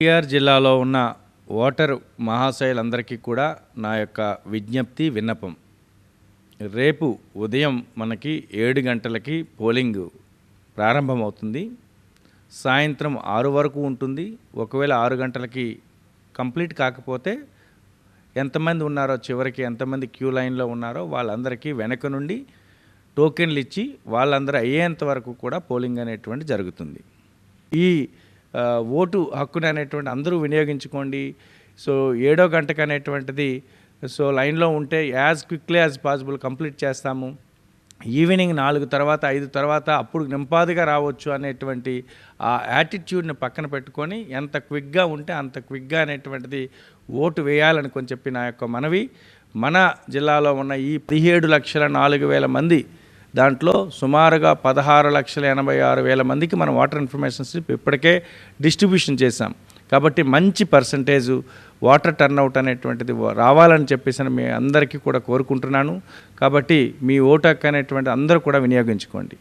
ఎన్టీఆర్ జిల్లాలో ఉన్న ఓటరు మహాశయులందరికీ కూడా నా యొక్క విజ్ఞప్తి విన్నపం. రేపు ఉదయం మనకి 7 గంటలకి పోలింగ్ ప్రారంభమవుతుంది. సాయంత్రం 6 వరకు ఉంటుంది. ఒకవేళ 6 గంటలకి కంప్లీట్ కాకపోతే ఎంతమంది ఉన్నారో, చివరికి ఎంతమంది క్యూ లైన్లో ఉన్నారో వాళ్ళందరికీ వెనక నుండి టోకెన్లు ఇచ్చి వాళ్ళందరూ అయ్యేంత వరకు కూడా పోలింగ్ అనేటువంటి జరుగుతుంది. ఈ ఓటు హక్కుని అనేటువంటి అందరూ వినియోగించుకోండి. సో 7వ గంటకు అనేటువంటిది లైన్లో ఉంటే as quickly as possible complete చేస్తాము. ఈవినింగ్ 4 తర్వాత 5 తర్వాత అప్పుడు నింపాదిగా రావచ్చు అనేటువంటి ఆ యాటిట్యూడ్ని పక్కన పెట్టుకొని ఎంత క్విక్గా ఉంటే అంత క్విక్గా అనేటువంటిది ఓటు వేయాలని చెప్పి నా యొక్క మనవి. మన జిల్లాలో ఉన్న ఈ 17,04,000 మంది దాంట్లో సుమారుగా 16,86,000 మందికి మనం వాటర్ ఇన్ఫర్మేషన్ స్లిప్ ఇప్పటికే డిస్ట్రిబ్యూషన్ చేశాం. కాబట్టి మంచి పర్సంటేజు వాటర్ టర్న్అవుట్ అనేటువంటిది రావాలని చెప్పేసి మీ అందరికీ కూడా కోరుకుంటున్నాను. కాబట్టి మీ ఓటు హక్కు అనేటువంటి అందరూ కూడా వినియోగించుకోండి.